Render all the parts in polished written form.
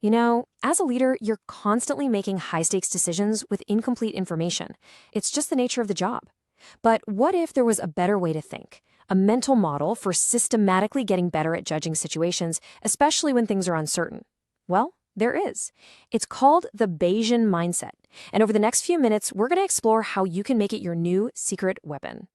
As a leader, you're constantly making high-stakes decisions with incomplete information. It's just the nature of the job. But what if there was a better way to think? A mental model for systematically getting better at judging situations, especially when things are uncertain? Well, there is. It's called the Bayesian mindset. And over the next few minutes, we're going to explore how you can make it your new secret weapon.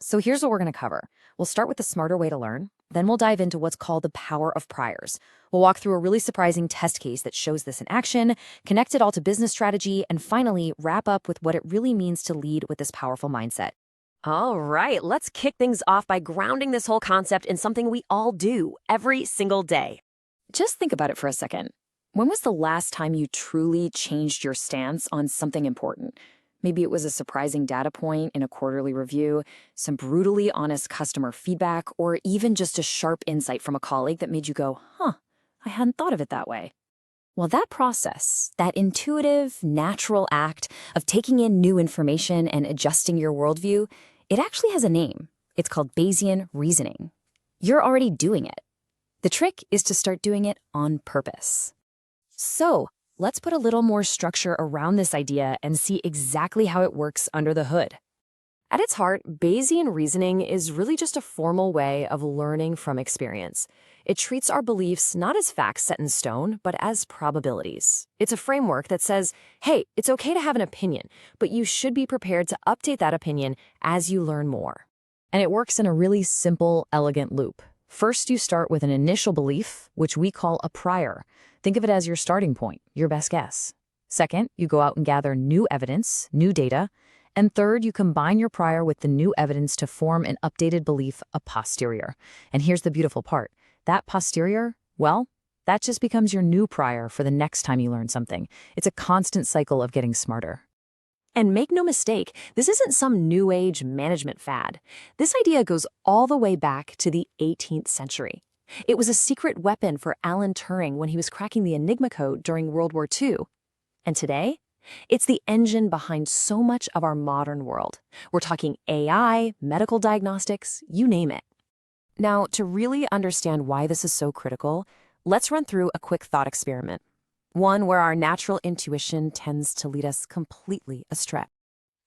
So here's what we're going to cover. We'll start with the smarter way to learn. Then we'll dive into what's called the power of priors. We'll walk through a really surprising test case that shows this in action, connect it all to business strategy, and finally wrap up with what it really means to lead with this powerful mindset. All right, let's kick things off by grounding this whole concept in something we all do every single day. Just think about it for a second. When was the last time you truly changed your stance on something important? Maybe it was a surprising data point in a quarterly review, some brutally honest customer feedback, or even just a sharp insight from a colleague that made you go, I hadn't thought of it that way. Well, that process, that intuitive, natural act of taking in new information and adjusting your worldview, it actually has a name. It's called Bayesian reasoning. You're already doing it. The trick is to start doing it on purpose. So, let's put a little more structure around this idea and see exactly how it works under the hood. At its heart, Bayesian reasoning is really just a formal way of learning from experience. It treats our beliefs not as facts set in stone, but as probabilities. It's a framework that says, hey, it's okay to have an opinion, but you should be prepared to update that opinion as you learn more. And it works in a really simple, elegant loop. First, you start with an initial belief, which we call a prior. Think of it as your starting point, your best guess. Second, you go out and gather new evidence, new data. And third, you combine your prior with the new evidence to form an updated belief a posterior. And here's the beautiful part. That posterior, well, that just becomes your new prior for the next time you learn something. It's a constant cycle of getting smarter. And make no mistake, this isn't some new age management fad. This idea goes all the way back to the 18th century. It was a secret weapon for Alan Turing when he was cracking the Enigma code during World War II. And today, it's the engine behind so much of our modern world. We're talking AI, medical diagnostics, you name it. Now, to really understand why this is so critical, let's run through a quick thought experiment. One where our natural intuition tends to lead us completely astray.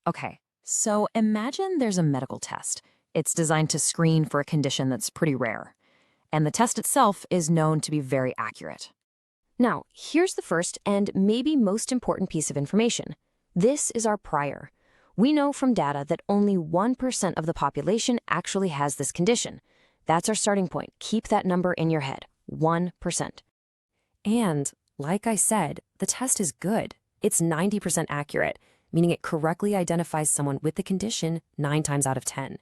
Okay, so imagine there's a medical test. It's designed to screen for a condition that's pretty rare. And the test itself is known to be very accurate. Now, here's the first and maybe most important piece of information. This is our prior. We know from data that only 1% of the population actually has this condition. That's our starting point. Keep that number in your head, 1%. And, like I said, the test is good. It's 90% accurate, meaning it correctly identifies someone with the condition 9 times out of 10.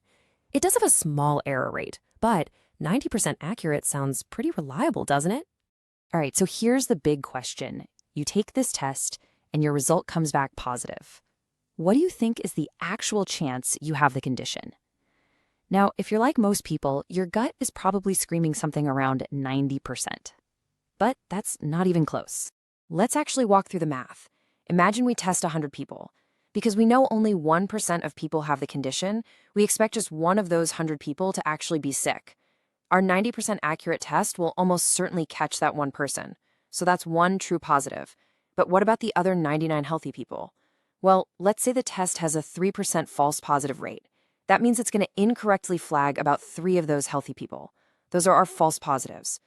It does have a small error rate, but 90% accurate sounds pretty reliable, doesn't it? All right, so here's the big question. You take this test, and your result comes back positive. What do you think is the actual chance you have the condition? Now, if you're like most people, your gut is probably screaming something around 90%. But that's not even close. Let's actually walk through the math. Imagine we test 100 people. Because we know only 1% of people have the condition, we expect just one of those 100 people to actually be sick. Our 90% accurate test will almost certainly catch that one person. So that's one true positive. But what about the other 99 healthy people? Well, let's say the test has a 3% false positive rate. That means it's going to incorrectly flag about 3 of those healthy people. Those are our false positives.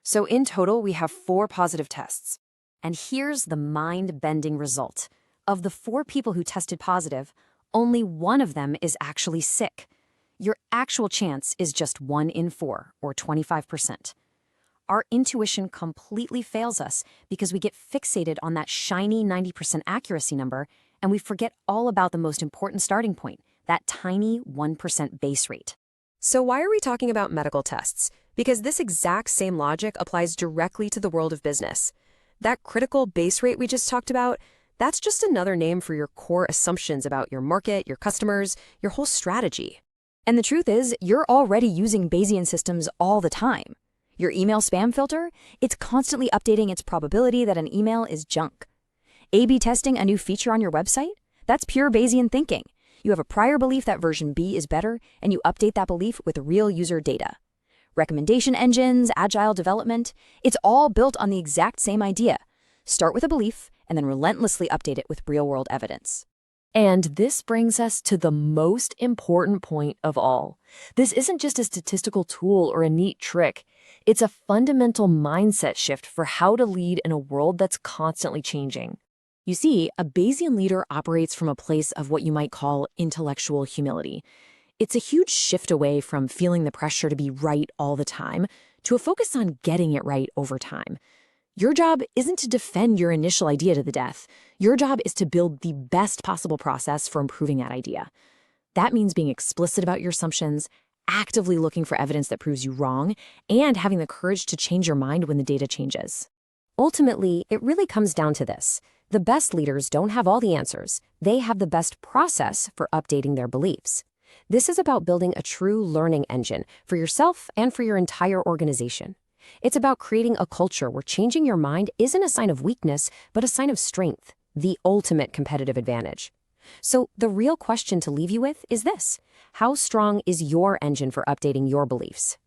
So in total, we have 4 positive tests. And here's the mind-bending result. Of the 4 people who tested positive, only one of them is actually sick. Your actual chance is just 1 in 4, or 25%. Our intuition completely fails us because we get fixated on that shiny 90% accuracy number, and we forget all about the most important starting point, that tiny 1% base rate. So why are we talking about medical tests? Because this exact same logic applies directly to the world of business. That critical base rate we just talked about, that's just another name for your core assumptions about your market, your customers, your whole strategy. And the truth is, you're already using Bayesian systems all the time. Your email spam filter, it's constantly updating its probability that an email is junk. A/B testing a new feature on your website, that's pure Bayesian thinking. You have a prior belief that version B is better, and you update that belief with real user data. recommendation engines, agile development. It's all built on the exact same idea. Start with a belief and then relentlessly update it with real-world evidence. And this brings us to the most important point of all. This isn't just a statistical tool or a neat trick. It's a fundamental mindset shift for how to lead in a world that's constantly changing. You see, a Bayesian leader operates from a place of what you might call intellectual humility. It's a huge shift away from feeling the pressure to be right all the time to a focus on getting it right over time. Your job isn't to defend your initial idea to the death. Your job is to build the best possible process for improving that idea. That means being explicit about your assumptions, actively looking for evidence that proves you wrong, and having the courage to change your mind when the data changes. Ultimately, it really comes down to this. The best leaders don't have all the answers. They have the best process for updating their beliefs. This is about building a true learning engine for yourself and for your entire organization. It's about creating a culture where changing your mind isn't a sign of weakness, but a sign of strength, the ultimate competitive advantage. So the real question to leave you with is this: how strong is your engine for updating your beliefs?